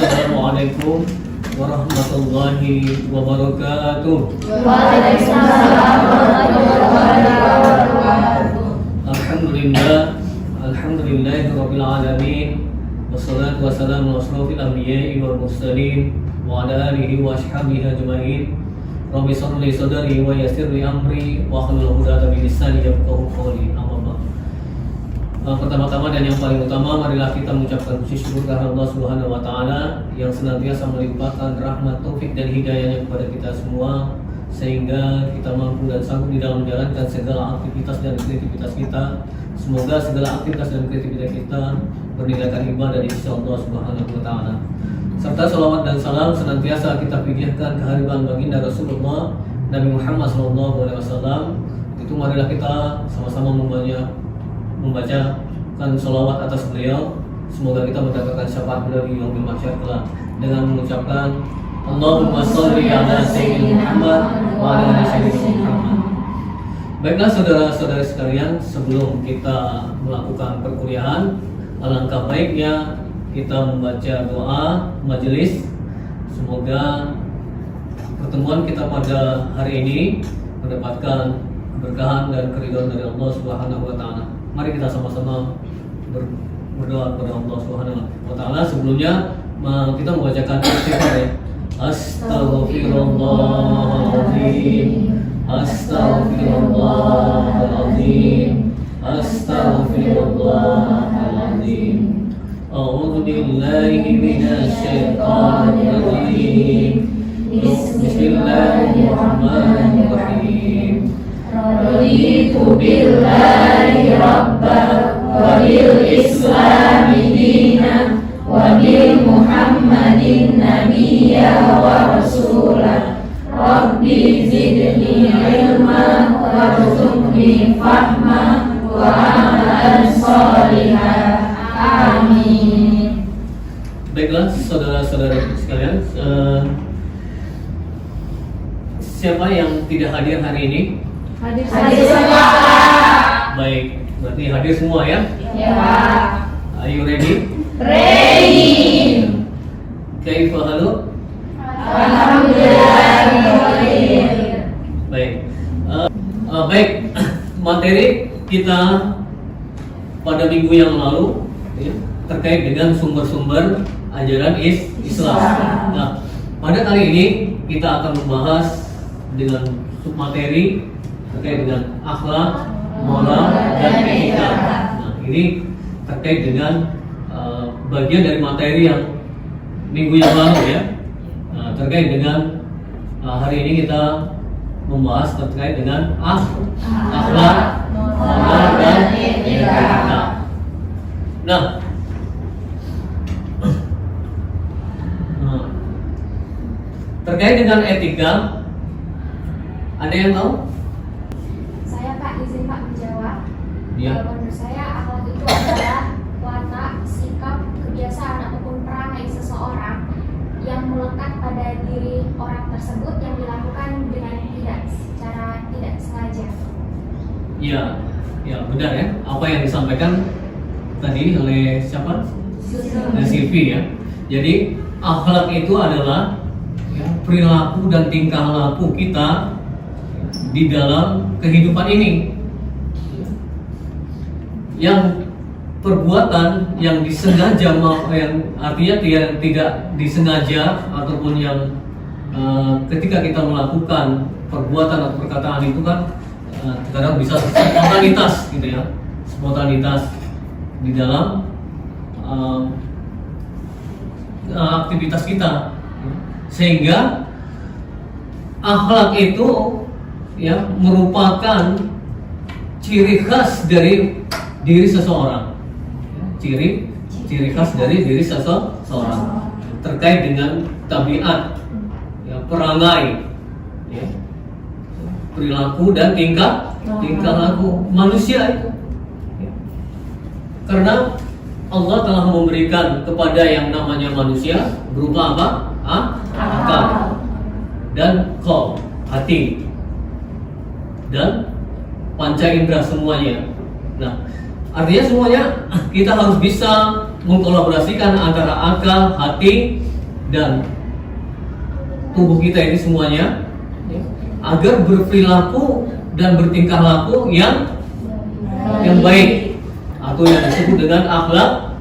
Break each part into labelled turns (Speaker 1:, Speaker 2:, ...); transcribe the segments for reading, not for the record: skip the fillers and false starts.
Speaker 1: Assalamualaikum warahmatullahi wabarakatuh.
Speaker 2: Waalaikumsalam warahmatullahi wabarakatuh.
Speaker 1: Alhamdulillahirabbil alamin. Wassalatu wassalamu ala asyrofil anbiya'i wal mursalin wa ala alihi wa ashabihi ajmain. Rabbi shrah li sadri wa yassir li amri wa hlul 'uqdatam min lisani yafqahu qawli. Pertama-tama dan yang paling utama, marilah kita mengucapkan puji syukur kepada Allah Subhanahu wa taala yang senantiasa melimpahkan rahmat, taufik dan hidayahnya kepada kita semua sehingga kita mampu dan sanggup di dalam menjalankan segala aktivitas dan kreativitas kita. Semoga segala aktivitas dan kreativitas kita bernilaikan ibadah di sisi Allah Subhanahu wa taala. Serta salawat dan salam senantiasa kita pilihkan kehadiran baginda Rasulullah Nabi Muhammad SAW. Itu marilah kita sama-sama membacakan salawat atas beliau. Semoga kita mendapatkan syafaat beliau di yaumil mahsyar kelak dengan mengucapkan Allahumma sholli ala sayyidina Muhammad wa ala ali sayyidina Muhammad. Baiklah saudara-saudara sekalian, sebelum kita melakukan perkuliahan, alangkah baiknya kita membaca doa majelis. Semoga pertemuan kita pada hari ini mendapatkan keberkahan dan keridhaan dari Allah Subhanahu wa taala. Mari kita sama-sama berdoa kepada Allah Subhanahu wa taala. Sebelumnya kita membacakan istighfar ya. Astaghfirullahaladzim, astaghfirullahaladzim, astaghfirullahaladzim. A'udzu billahi minasy syaithanir rajim. Bismillahirrahmanirrahim. Raditu billahi rabban wa bil islami dinan wa bil muhammadin nabiyya wa rasulah. Rabbi zidni ilma warzuqni fahma wa amalan sholihan. Amin. Baiklah saudara-saudara sekalian, siapa yang tidak hadir hari ini?
Speaker 2: Hadir semua.
Speaker 1: Baik, berarti hadir semua ya?
Speaker 2: Ya.
Speaker 1: Are you ready?
Speaker 2: Ready.
Speaker 1: Kaifa halu?
Speaker 2: Alhamdulillah.
Speaker 1: Baik. Baik, materi kita pada minggu yang lalu ya, terkait dengan sumber-sumber ajaran Islam. Nah, pada kali ini kita akan membahas dengan submateri terkait dengan akhlak, moral, dan etika. Nah, ini terkait dengan bagian dari materi yang minggu yang lalu ya. Nah, terkait dengan hari ini kita membahas terkait dengan akhlak, moral, dan etika. Nah, terkait dengan etika, ada yang tahu?
Speaker 3: Saya Pak, izin Pak menjawab.
Speaker 1: Ya.
Speaker 3: Menurut saya akhlak itu adalah watak, sikap, kebiasaan ataupun perangai seseorang yang melekat pada diri orang tersebut yang dilakukan dengan secara tidak sengaja.
Speaker 1: Iya, ya benar ya. Apa yang disampaikan tadi oleh siapa? Silvi ya. Jadi akhlak itu adalah ya, perilaku dan tingkah laku kita di dalam kehidupan ini, yang perbuatan yang disengaja, yang artinya tidak disengaja ataupun yang ketika kita melakukan perbuatan atau perkataan itu kan kadang bisa spontanitas gitu ya, spontanitas di dalam aktivitas kita, sehingga akhlak itu ya merupakan ciri khas dari diri seseorang, ciri khas dari diri seseorang terkait dengan tabiat, ya, perangai, ya, perilaku dan tingkah laku manusia itu. Ya. Karena Allah telah memberikan kepada yang namanya manusia berupa apa? Akal dan qalb, hati, dan panca indera semuanya. Nah, artinya semuanya kita harus bisa mengkolaborasikan antara akal, hati, dan tubuh kita ini semuanya, ya, agar berperilaku dan bertingkah laku yang baik, atau yang disebut dengan akhlak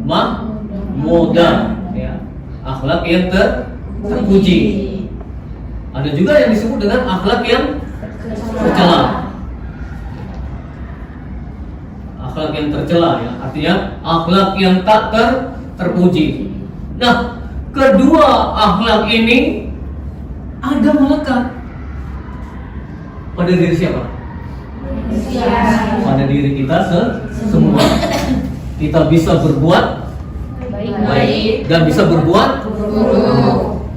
Speaker 1: mahmudah, ya, akhlak yang terpuji. Ada juga yang disebut dengan akhlak yang tercela. Akhlak yang tercela, ya, artinya akhlak yang tak terpuji. Nah, kedua akhlak ini ada melekat pada diri siapa? Pada diri kita semua. Kita bisa berbuat baik dan bisa berbuat buruk.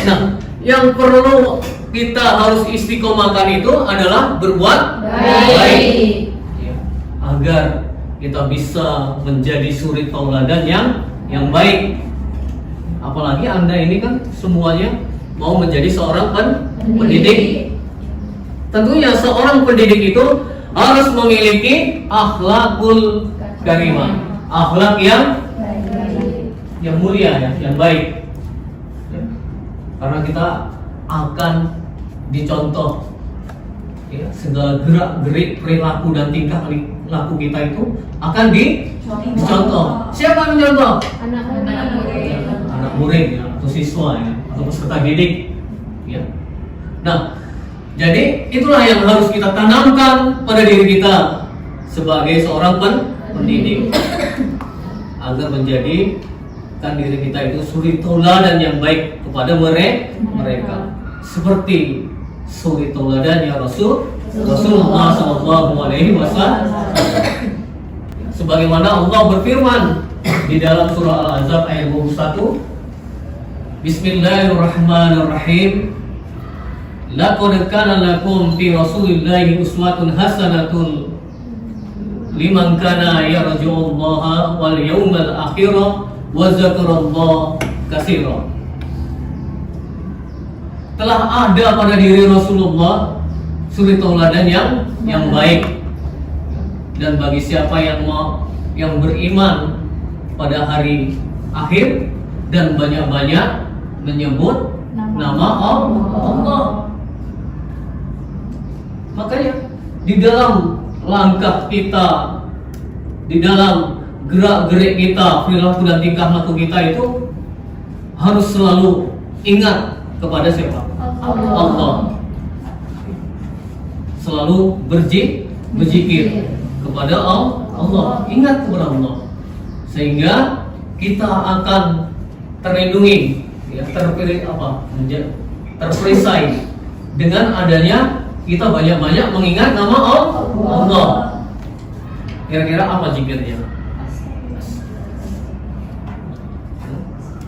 Speaker 1: Nah, yang perlu kita harus istiqomahkan itu adalah berbuat baik. Ya, agar kita bisa menjadi suri tauladan yang baik. Apalagi Anda ini kan semuanya mau menjadi seorang pendidik. Tentunya seorang pendidik itu harus memiliki akhlakul karimah, akhlak yang mulia, ya, yang baik. Ya. Karena kita akan dicontoh, ya, segala gerak-gerik perilaku dan tingkah laku kita itu akan dicontoh. Siapa yang mencontoh? Anak murid, ya, atau siswa, ya, atau peserta didik, ya. Nah, jadi itulah yang harus kita tanamkan pada diri kita sebagai seorang pendidik, agar menjadikan diri kita itu suri tauladan yang baik kepada mereka, seperti suri tauladan ya Rasulullah SAW. Sebagaimana Allah berfirman di dalam surah Al-Ahzab ayat 21, Bismillahirrahmanirrahim. Laqad kana lakum fi Rasulillahi uswatun hasanatun liman kana yarjullaha wal yawmal akhir wa dzakarallaha katsiran. Telah ada pada diri Rasulullah suri tauladan yang baik, dan bagi siapa yang beriman pada hari akhir dan banyak-banyak menyebut nama Allah. Makanya di dalam langkah kita, di dalam gerak-gerik kita, perilaku dan tingkah laku kita itu harus selalu ingat kepada siapa? Allah. Selalu berzikir kepada Allah, ingat kepada Allah, sehingga kita akan terlindungi, ya, terperisai dengan adanya kita banyak-banyak mengingat nama Allah. Kira-kira apa zikirnya?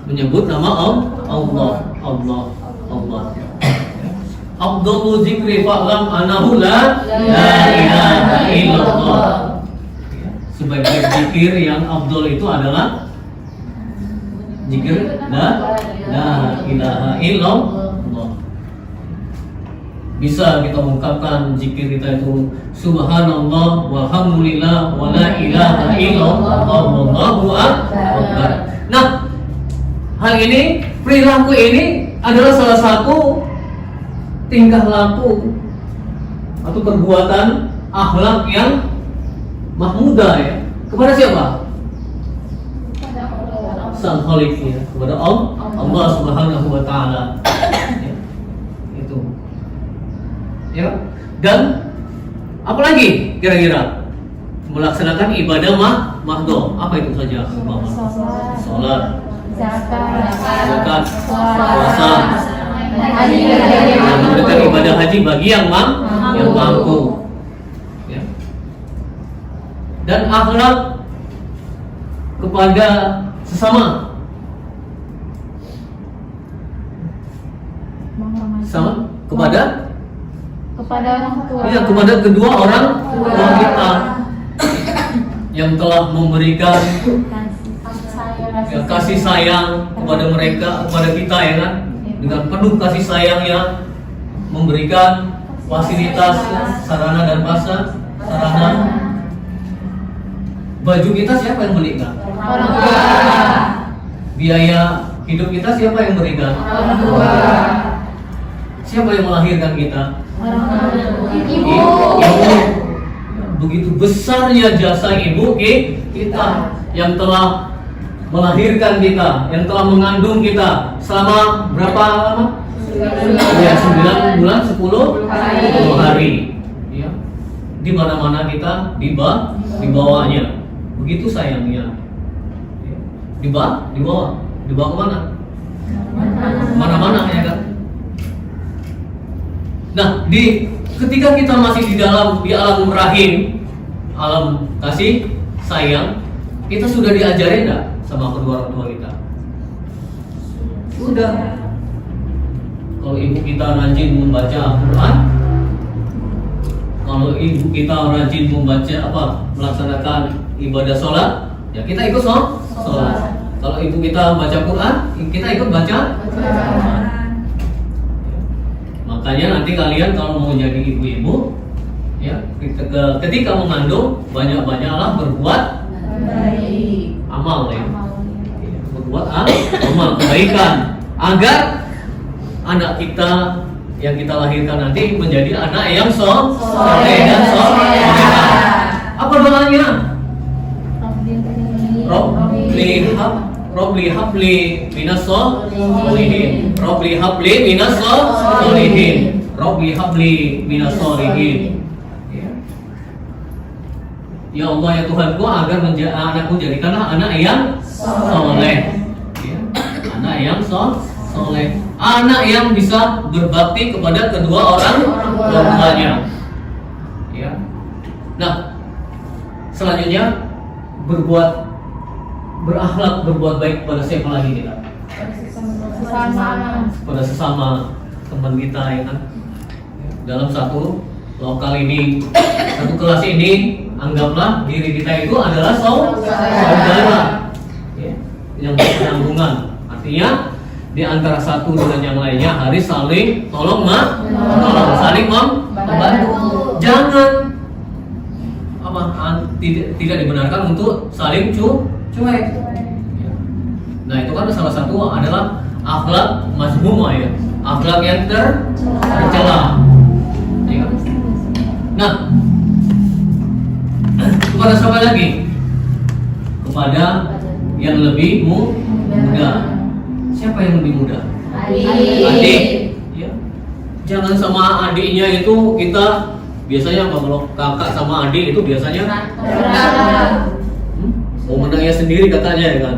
Speaker 1: Menyebut nama Allah. Afdhalu zikri fa'lam annahu la ilaha illallah. Sebagai zikir yang afdal itu adalah zikir la ilaha illallah. Bisa kita ungkapkan zikir kita itu subhanallah walhamdulillah wa la ilaha illallah wallahu akbar. Nah, hal ini, perilaku ini adalah salah satu tingkah laku atau perbuatan akhlak yang mahmudah, ya, kepada siapa? Sang Khalik, ya, kepada Allah Subhanahu wa taala. Ya, itu. Ya, dan apalagi kira-kira melaksanakan ibadah mahdoh. Apa itu saja? Salat, zakat, puasa, dan memberikan ibadah haji bagi yang mampu, ya. Dan akhlak kepada sesama, kepada
Speaker 2: orang tua.
Speaker 1: Iya, kepada kedua orang tua kita yang telah memberikan kasih sayang kepada mereka, kepada kita, ya kan, dengan penuh kasih sayangnya, memberikan fasilitas, sarana dan prasarana. Baju kita siapa yang belikan?
Speaker 2: Orang tua.
Speaker 1: Biaya Hidup kita siapa yang berikan?
Speaker 2: Orang tua.
Speaker 1: Siapa yang melahirkan kita?
Speaker 2: Orang tua.
Speaker 1: Ibu. Begitu besarnya jasa ibu kita yang telah melahirkan kita, yang telah mengandung kita selama berapa lama? Ya, 9 bulan 10 hari. Ya. Di mana-mana kita dibawanya. Begitu sayangnya. Ya. Dibawa kemana? Mana-mana ya kan? Nah, ketika kita masih di alam rahim, alam kasih sayang, kita sudah diajarin enggak sama kedua orang tua kita? Sudah. Kalau ibu kita rajin membaca Al-Quran, kalau ibu kita rajin melaksanakan ibadah sholat, ya kita ikut sholat. Kalau ibu kita baca Quran, kita ikut baca. Makanya nanti kalian kalau mau jadi ibu-ibu, ya ketika mengandung banyak-banyaklah berbuat amal ya. Berbuat amal kebaikan agar anak kita yang kita lahirkan nanti menjadi anak yang soleh dan solehah. Apa doanya? Robli habli minas solihin. Robli habli minas solihin. Robli habli minas solihin. Ya Allah ya Tuhanku, agar anakku jadikanlah anak yang soleh. Ya. Anak yang soleh. Anak yang bisa berbakti kepada kedua orang tuanya. Ya. Nah, selanjutnya berakhlak, berbuat baik kepada siapa lagi kita? Kepada sesama teman kita ya kan. Dalam satu lokal ini, satu kelas ini, anggaplah diri kita itu adalah saudara. Ya. Yang bersambungan. Artinya di antara satu dengan yang lainnya harus saling tolong saling membantu. Jangan tidak dibenarkan untuk saling cuek. Nah, itu kan salah satu adalah akhlak mazmumah ya, akhlak yang tercela. Ya. Nah, kepada siapa lagi? Kepada yang lebih muda. Siapa yang lebih muda? Adik. Ya. Jangan sama adiknya itu kita biasanya kalau kakak sama adik itu biasanya mau menangnya sendiri katanya ya kan.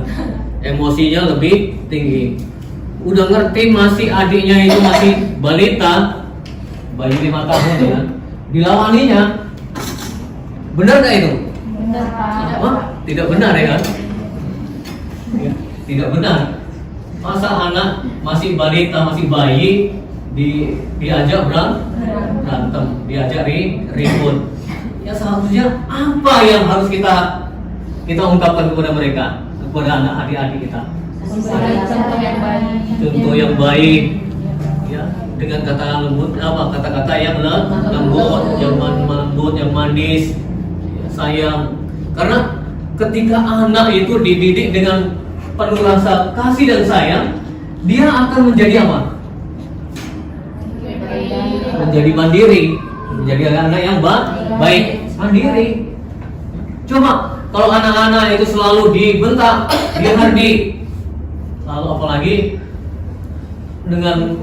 Speaker 1: Emosinya lebih tinggi. Udah ngerti masih adiknya itu masih balita, bayi 5 tahun ya kan. Dilawaninya. Benar gak itu?
Speaker 2: Benar, Pak.
Speaker 1: Wah, tidak benar ya kan? Ya, tidak benar. Masa anak masih balita, masih bayi diajak berantem, diajak ribut. Ya seharusnya apa yang harus kita ungkapkan kepada mereka, kepada anak adik-adik kita?
Speaker 2: Contoh yang baik.
Speaker 1: Contoh yang baik, ya, dengan kata-kata yang lembut, yang manis, ya, sayang. Karena ketika anak itu dididik dengan penuh rasa kasih dan sayang, dia akan menjadi apa? Menjadi mandiri, menjadi anak yang baik, mandiri. Coba kalau anak-anak itu selalu dibentak, dihardik, lalu apalagi dengan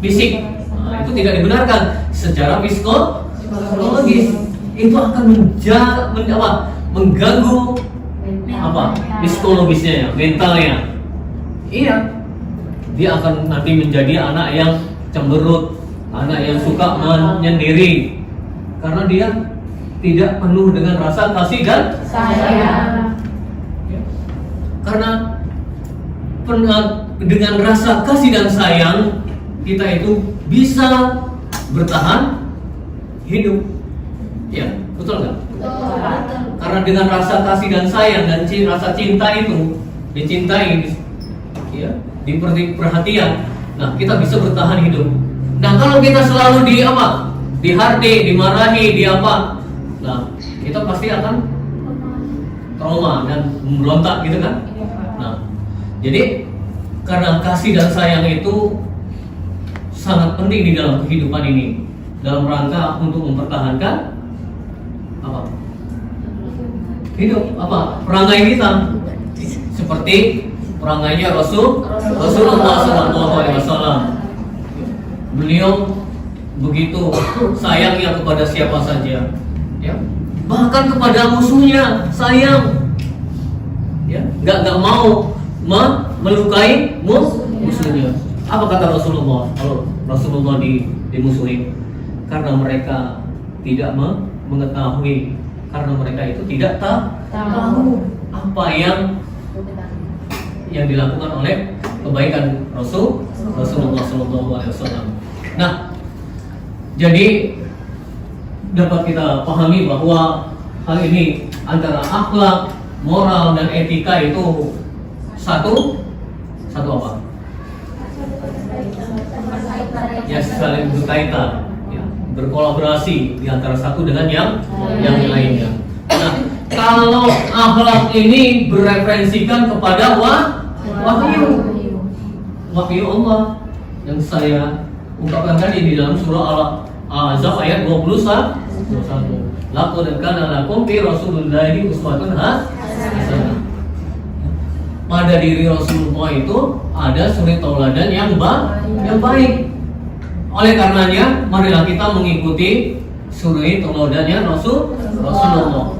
Speaker 1: fisik, nah, itu tidak dibenarkan secara psikologis. Itu akan mengganggu psikologisnya ya, mentalnya. Iya, dia akan nanti menjadi anak yang cemberut, anak yang suka menyendiri, karena dia tidak penuh dengan rasa kasih dan
Speaker 2: Sayang.
Speaker 1: ya. Karena dengan rasa kasih dan sayang kita itu bisa bertahan hidup. Ya, betul nggak? Karena dengan rasa kasih dan sayang dan rasa cinta itu, dicintai, ya, diberi perhatian, nah kita bisa bertahan hidup. Nah kalau kita selalu dihardik, dimarahi, nah kita pasti akan trauma dan memberontak gitu kan. Nah jadi Karena kasih dan sayang itu sangat penting di dalam kehidupan ini, dalam rangka untuk mempertahankan apa? Hidup, apa? Perangai kita. Seperti perangainya Rasulullah SAW. Beliau begitu sayangnya kepada siapa saja, ya. Bahkan kepada musuhnya sayang, ya. Nggak mau melukai musuhnya. Apa kata Rasulullah kalau Rasulullah dimusuhi? Karena mereka tidak mengetahui, karena mereka itu tidak tahu apa yang dilakukan oleh kebaikan Rasulullah SAW. Nah, jadi dapat kita pahami bahwa hal ini antara akhlak, moral dan etika itu satu apa? Ya, saling berkaitan, ya, berkolaborasi di antara satu dengan yang lainnya. Nah, kalau akhlak ini bereferensikan kepada wahyu Allah yang saya ungkapkan tadi di dalam surah Al-Ahzab ayat 21. Laqad kana lakum fi Rasulillahi uswatun hasanah. Pada diri Rasulullah itu ada suri tauladan yang baik. Oleh karenanya, marilah kita mengikuti suri tauladannya Rasulullah.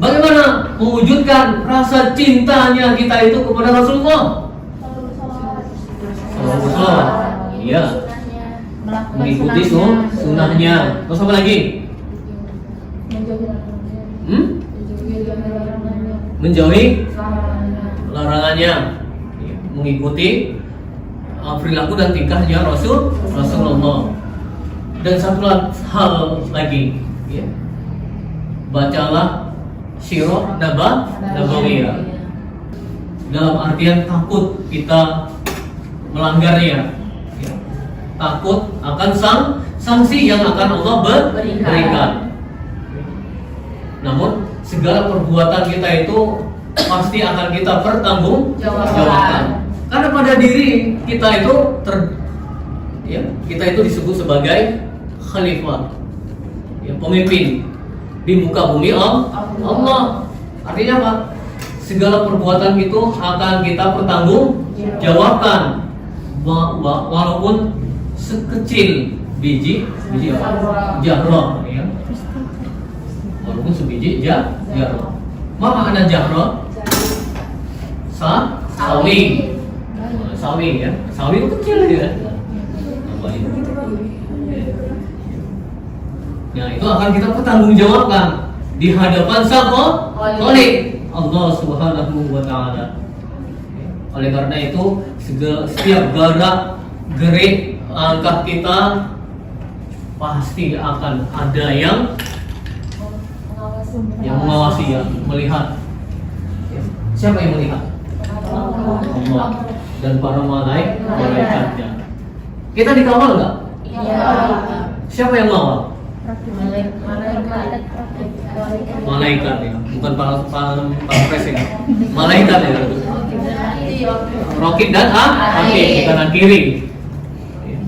Speaker 1: Bagaimana mewujudkan rasa cintanya kita itu kepada Rasulullah? Iya, mengikuti sunnahnya. Terus apa lagi? Menjauhi larangannya, mengikuti perilaku dan tingkahnya Rasulullah. Dan satu hal lagi, ya. Bacalah sirah nabawiyah. Dalam artian takut kita melanggarnya, ya. Takut akan sanksi yang akan Allah berikan. Namun segala perbuatan kita itu pasti akan kita pertanggungjawabkan. Karena pada diri kita itu kita itu disebut sebagai khalifah, ya, pemimpin di muka bumi Allah. Artinya apa? Segala perbuatan itu akan kita pertanggungjawabkan, walaupun sekecil biji apa? Jarrah, ya. Walaupun sebiji jarrah. Apa makna jarrah? Sawi, ya. Sawi itu kecil ya. Nah, itu akan kita pertanggungjawabkan di hadapan siapa? Oleh Allah Subhanahu wa Ta'ala. Oleh karena itu, setiap gerak langkah kita pasti akan ada yang mengawasi, ya, melihat. Siapa yang melihat? Allah dan para malaikatnya. Kita dikawal nggak?
Speaker 2: Iya.
Speaker 1: Siapa yang mengawal? Malaikat, ya, bukan para presiden. Malaikat, ya. Rokib dan Akib, kanan kiri. Ya.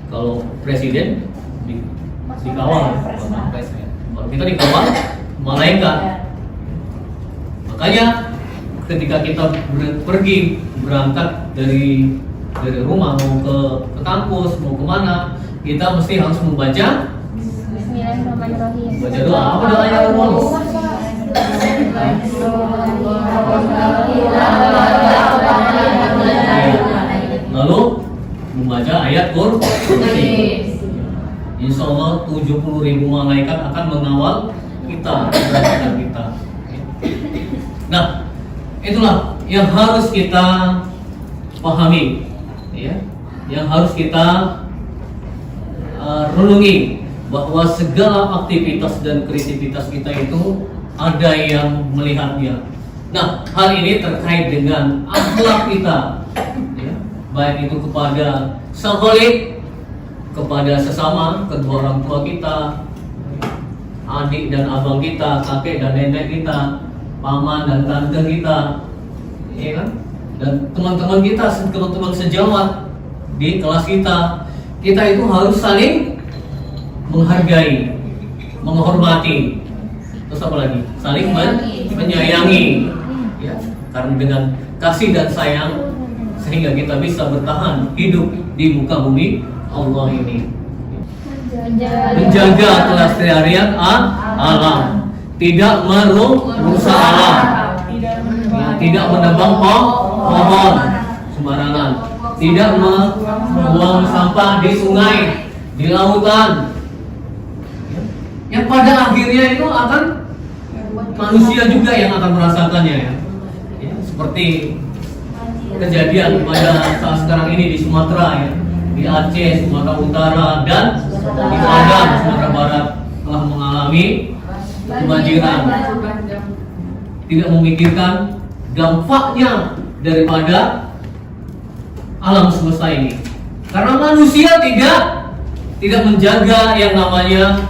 Speaker 1: Kalau presiden dikawal, kalau kita dikawal malaikat. Makanya ketika kita berangkat dari rumah mau ke kampus, mau kemana, kita mesti harus membaca
Speaker 2: Bismillahirrahmanirrahim.
Speaker 1: Baca doa. Apa doanya kamu? Lalu membaca ayat kursi. Insya Allah 70.000 malaikat akan mengawal kita, keberangkatan kita. Nah, itulah yang harus kita pahami, ya, yang harus kita renungi, bahwa segala aktivitas dan kreativitas kita itu ada yang melihatnya. Nah, hal ini terkait dengan akhlak kita, ya, baik itu kepada sahalik, kepada sesama, kedua orang tua kita, adik dan abang kita, kakek dan nenek kita, paman dan tante kita, ya kan? Dan teman-teman kita, teman-teman sejawat di kelas kita itu harus saling menghargai, menghormati, terus apa lagi? Saling menyayangi, ya. Karena dengan kasih dan sayang sehingga kita bisa bertahan hidup di muka bumi Allah ini. Menjaga kelestarian alam, tidak merusak alam, tidak menebang pohon sembarangan, tidak membuang sampah di sungai, di lautan. Yang pada akhirnya itu akan manusia juga yang akan merasakannya, ya. Seperti kejadian pada saat sekarang ini di Sumatera, ya, di Aceh, Sumatera Utara, dan di Padang, Sumatera Barat telah mengalami kebanjiran. Tidak memikirkan dampaknya daripada alam semesta ini, karena manusia tidak menjaga yang namanya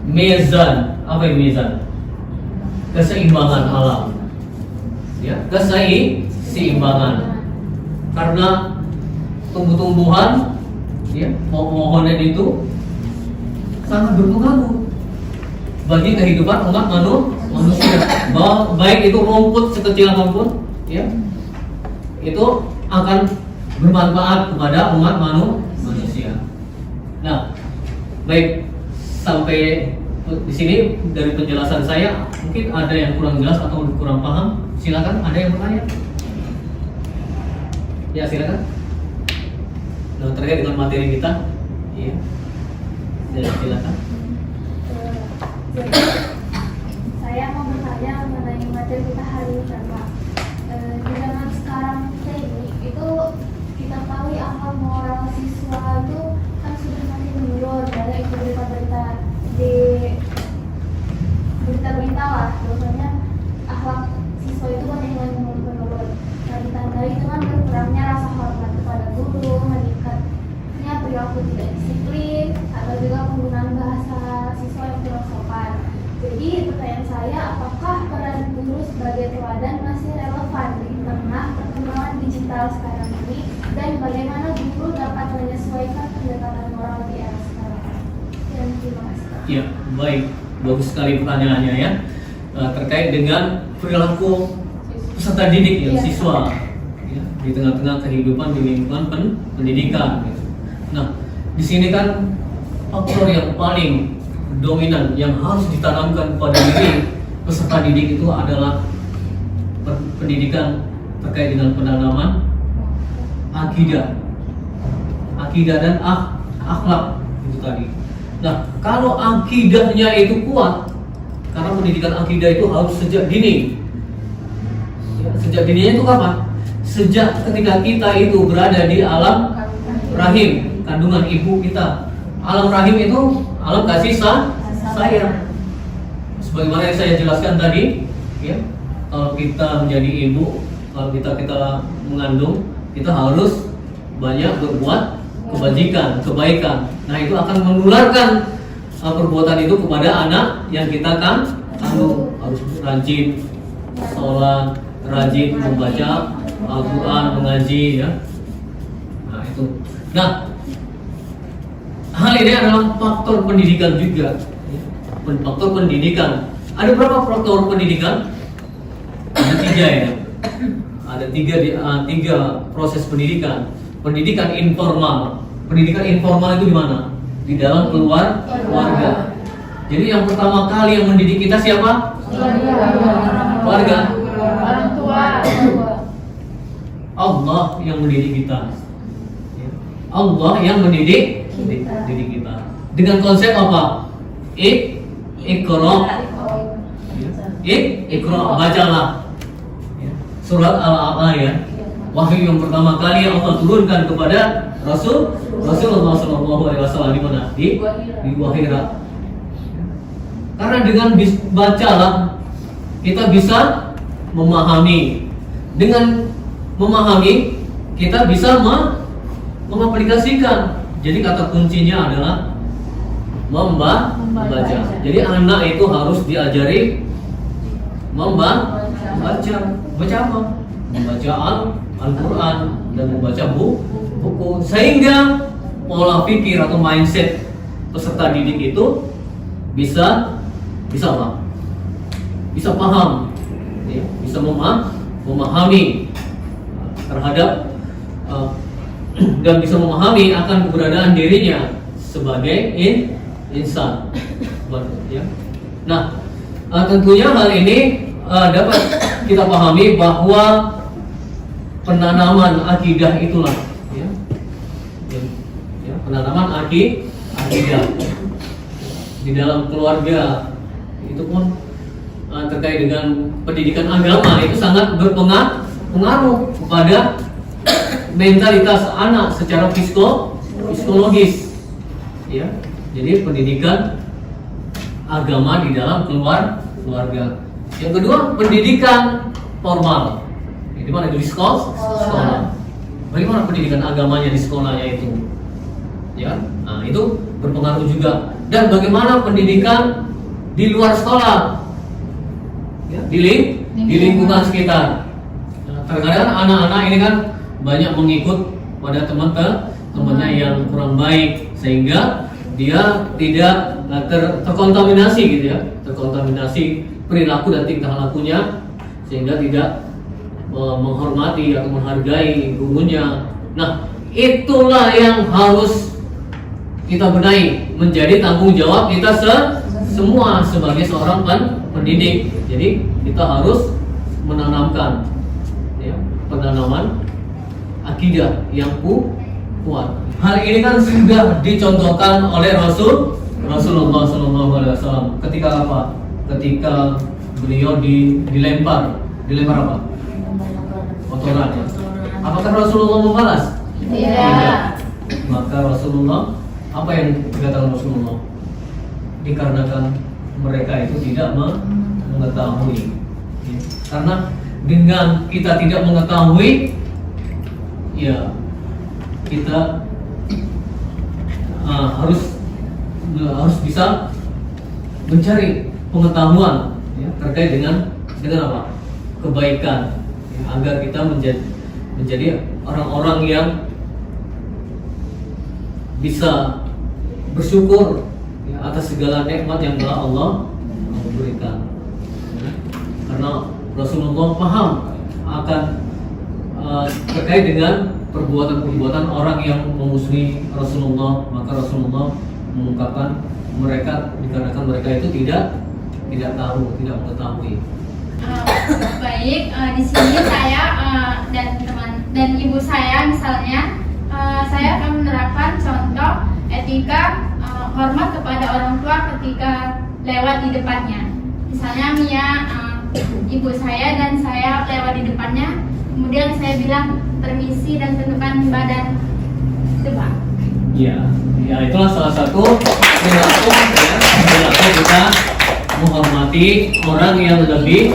Speaker 1: mezan. Apa yang mezan? Keseimbangan alam, ya, keseimbangan. Karena tumbuh-tumbuhan, ya, pohon-pohonan itu sangat berpengaruh bagi kehidupan umat manusia. Baik itu rumput sekecil apapun, ya, itu akan bermanfaat kepada umat manusia. Nah, baik, sampai di sini dari penjelasan saya, mungkin ada yang kurang jelas atau kurang paham. Silakan, ada yang bertanya? Ya, silakan. Nah, terkait dengan materi kita, iya. Ya, silakan.
Speaker 3: Jadi, saya mau bertanya mengenai materi kita hari ini, Pak. Di zaman sekarang kita ini, itu kita tahu angka moral siswa itu kan sudah makin menurun. Dari berita-berita di berita-berita lah, biasanya akhlak siswa itu kan yang menurun. Nah, ditandai dengan berkurangnya rasa hormat kepada guru, meningkatnya perilaku tidak disiplin, atau juga penggunaan bahasa siswa yang kurang sopan. Jadi pertanyaan saya, apakah peran guru sebagai teladan masih relevan di tengah perkembangan digital sekarang ini, dan bagaimana guru dapat menyesuaikan pendekatan moral di era sekarang? Dan terima kasih.
Speaker 1: Ya, baik, bagus sekali pertanyaannya, ya. Terkait dengan perilaku peserta didik, ya, siswa, ya, di tengah-tengah kehidupan di lingkungan pendidikan, gitu. Nah, di sini kan faktor yang paling dominan yang harus ditanamkan pada diri peserta didik itu adalah pendidikan terkait dengan penanaman akidah dan akhlak itu tadi. Nah, kalau akidahnya itu kuat, karena pendidikan akidah itu harus sejak dini. Ya, sejak dininya itu kapan? Sejak ketika kita itu berada di alam rahim, kandungan ibu kita. Alam rahim itu alam kasih sayang. Sebagaimana yang saya jelaskan tadi, ya, kalau kita menjadi ibu, kalau kita mengandung, kita harus banyak berbuat kebaikan. Nah, itu akan menularkan perbuatan itu kepada anak yang kita kandung. Harus rajin sholat, rajin membaca Al-Quran, mengaji, ya. Nah, itu. Nah, hal ini adalah faktor pendidikan juga. Faktor pendidikan. Ada berapa faktor pendidikan? Ada 3, ya. Ada tiga proses pendidikan. Pendidikan informal. Pendidikan informal itu di mana? Di dalam keluarga. Jadi yang pertama kali yang mendidik kita siapa? Keluarga.
Speaker 2: Orang tua.
Speaker 1: Allah yang mendidik kita. Allah yang mendidik kita. Dengan konsep apa? Iqra. Iqra, bacalah. Surat Al-A'la, ya. Wahyu yang pertama kali yang Allah turunkan kepada Rasulullah SAW di mana? Di Wahira. Karena dengan bacalah kita bisa memahami. Dengan memahami kita bisa mengaplikasikan. Jadi kata kuncinya adalah membaca. Jadi anak itu harus diajari membaca. Baca apa? Membaca Al-Quran dan membaca buku, sehingga pola pikir atau mindset peserta didik itu bisa apa? Bisa paham, ya, bisa memahami terhadap dan bisa memahami akan keberadaan dirinya sebagai insan. Ya. Nah, tentunya hal ini dapat kita pahami bahwa penanaman akidah itulah, ya, penanaman akidah di dalam keluarga itu pun terkait dengan pendidikan agama itu sangat berpengaruh kepada mentalitas anak secara psikologis, ya. Jadi pendidikan agama di dalam keluarga. Yang kedua, pendidikan formal. Di mana itu di sekolah. Bagaimana pendidikan agamanya di sekolahnya itu? Ya, nah itu berpengaruh juga. Dan bagaimana pendidikan di luar sekolah? Ya, di lingkungan sekitar. Nah, terkadang anak-anak ini kan banyak mengikut pada teman-temannya yang kurang baik, sehingga dia tidak terkontaminasi gitu ya, terkontaminasi perilaku dan tingkah lakunya, sehingga tidak menghormati atau menghargai gurunya. Nah, itulah yang harus kita benahi, menjadi tanggung jawab kita semua sebagai seorang pendidik. Jadi kita harus menanamkan, ya, penanaman akidah yang kuat. Hal ini kan sudah dicontohkan oleh Rasulullah SAW. Ketika apa? Ketika beliau dilempar apa? Kotoran. Ya? Apakah Rasulullah membalas? Tidak. Maka Rasulullah, apa yang dikatakan Rasulullah? Dikarenakan mereka itu tidak mengetahui. Ya. Karena dengan kita tidak mengetahui, ya kita harus bisa mencari pengetahuan, ya, terkait dengan apa? Kebaikan, ya, agar kita menjadi orang-orang yang bisa bersyukur, ya, atas segala nikmat yang telah Allah berikan. Ya. Karena Rasulullah paham akan terkait dengan perbuatan-perbuatan orang yang memusuhi Rasulullah, maka Rasulullah mengungkapkan mereka dikarenakan mereka itu tidak tahu, tidak mengetahui.
Speaker 4: Baik, di sini saya dan ibu saya misalnya, saya akan menerapkan contoh etika hormat kepada orang tua ketika lewat di depannya. Misalnya Mia, ibu saya dan saya lewat di depannya, kemudian saya bilang permisi dan tundukkan badan, itu Pak.
Speaker 1: Ya, itulah salah satu perilaku kita menghormati orang yang lebih.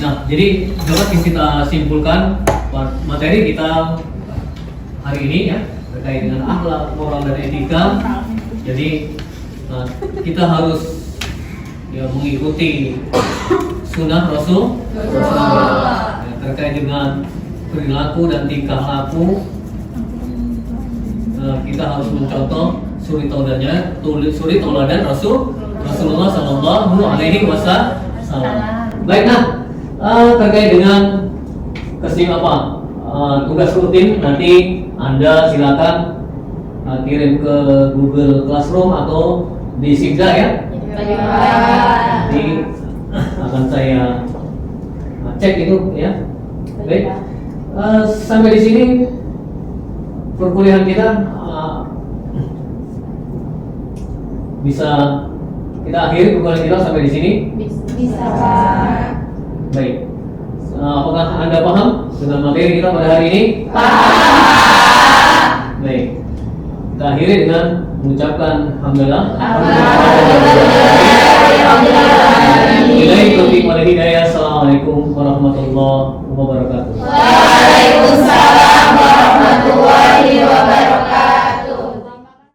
Speaker 1: Nah, jadi dapat kita simpulkan materi kita hari ini, ya, terkait dengan akhlak, moral dan etika. Jadi kita harus, ya, mengikuti sunnah Rasul, ya, terkait dengan perilaku dan tingkah laku. Kita harus mencontoh suri tauladan Rasulullah Sallallahu Alaihi Wasallam. Baik, nah, terkait dengan tugas rutin, nanti Anda silakan kirim ke Google Classroom atau di Sigda, ya. Nanti akan saya cek itu, ya. Baik, sampai di sini perkuliahan kita bisa kita akhiri perkuliahan kita sampai di sini.
Speaker 4: Bisa Pak.
Speaker 1: Baik, apakah Anda paham dengan materi kita pada hari ini?
Speaker 4: Pak.
Speaker 1: Baik, kita akhiri dengan mengucapkan alhamdulillah. Assalamualaikum warahmatullahi wabarakatuh.
Speaker 4: Waalaikumsalam.